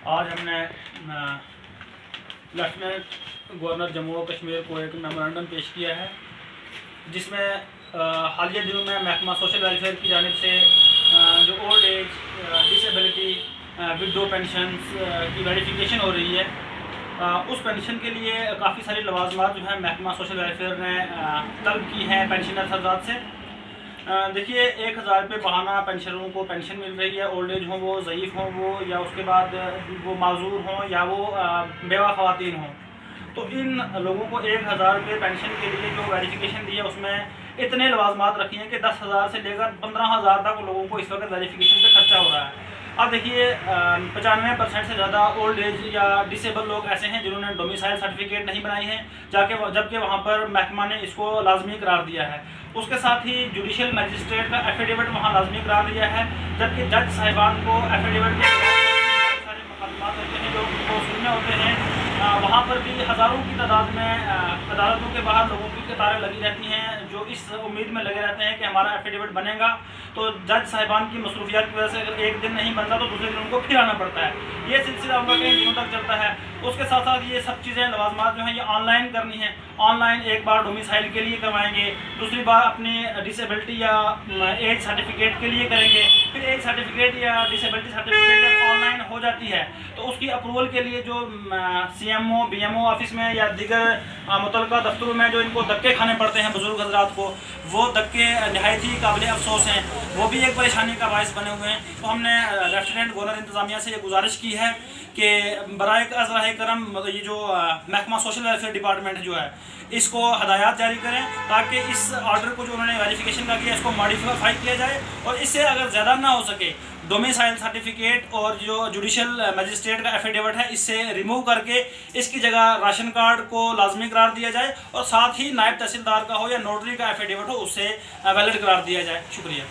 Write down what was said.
आज हमने lieutenant governor Jammu और कश्मीर को एक मेमोरेंडम पेश किया है, जिसमें हालिया दिनों में महकमा सोशल वेलफेयर की जानिब से जो old age, disability, window pension की वेरिफिकेशन हो रही है, उस पेंशन के लिए काफ़ी सारी लवाजमात जो है महकमा सोशल वेलफेयर ने तलब की हैं पेंशनर हज़रात से। देखिए 1000 रुपये बहाना पेंशनरों को पेंशन मिल रही है, ओल्ड एज हों, वो ज़ईफ़ हों वो, या उसके बाद वो माजूर हों, या वो बेवा ख़वातीन हों। तो इन लोगों को 1000 रुपये पेंशन के लिए जो वेरिफिकेशन दी है उसमें इतने लवाजमात रखी हैं कि 10,000 से लेकर 15,000 तक लोगों को इस वक्त वेरिफिकेशन पे खर्चा हो रहा है। अब देखिए 95% से ज़्यादा ओल्ड एज या डिसेबल लोग ऐसे हैं जिन्होंने डोमिसाइल सर्टिफिकेट नहीं बनाई है, जबकि वहाँ पर महकमा ने इसको लाजमी करार दिया है। उसके साथ ही जुडिशल मजिस्ट्रेट का एफिडेविट वहाँ लाजमी करार दिया है, जबकि जज साहिबान को एफिडेविट के सारे मुकदमात होते हैं जो उनको सुनने होते हैं, वहाँ पर भी हज़ारों की तादाद में अदालतों के बाहर लोगों की कतारें लगी रहती हैं, जो इस उम्मीद में लगे रहते हैं कि हमारा एफिडेविट बनेगा। तो जज साहिबान की मसरूफियात की वजह से अगर एक दिन नहीं बनता तो दूसरे दिन उनको फिर आना पड़ता है। ये सिलसिला उनका कई दिनों तक चलता है। उसके साथ साथ ये सब चीज़ें लवाजमात जो हैं ये ऑनलाइन करनी है। ऑनलाइन एक बार डोमिसाइल के लिए करवाएंगे, दूसरी बार अपनी डिसेबिलिटी या एज सर्टिफिकेट के लिए करेंगे, फिर एज सर्टिफिकेट या डिसेबिलिटी सर्टिफिकेट जब ऑनलाइन हो जाती है तो उसकी अप्रूवल के लिए जो CMO BMO ऑफिस में या दीगर मुतल्लिका दफ्तरों में जो इनको धक्के खाने पड़ते हैं बुजुर्ग हजरात को, वो धक्के नहायत ही काबिल अफसोस हैं, वो भी एक परेशानी का बायस बने हुए हैं। तो हमने लेफ्टिनेंट गवर्नर इंतज़ामिया से ये गुजारिश की है कि बराए अज़राए करम ये जो महकमा सोशल वेलफेयर डिपार्टमेंट जो है इसको हदायत जारी करें, ताकि इस ऑर्डर को जो उन्होंने वेरिफिकेशन का किया इसको मॉडिफाई किया जाए, और इससे अगर ज़्यादा ना हो सके डोमिसाइल सर्टिफिकेट और जो जुडिशल मजिस्ट्रेट का एफिडेविट है इससे रिमूव करके इसकी जगह राशन कार्ड को लाजमी करार दिया जाए, और साथ ही नायब तहसीलदार का हो या नोटरी का एफिडेविट हो उससे वैलिड करार दिया जाए। शुक्रिया।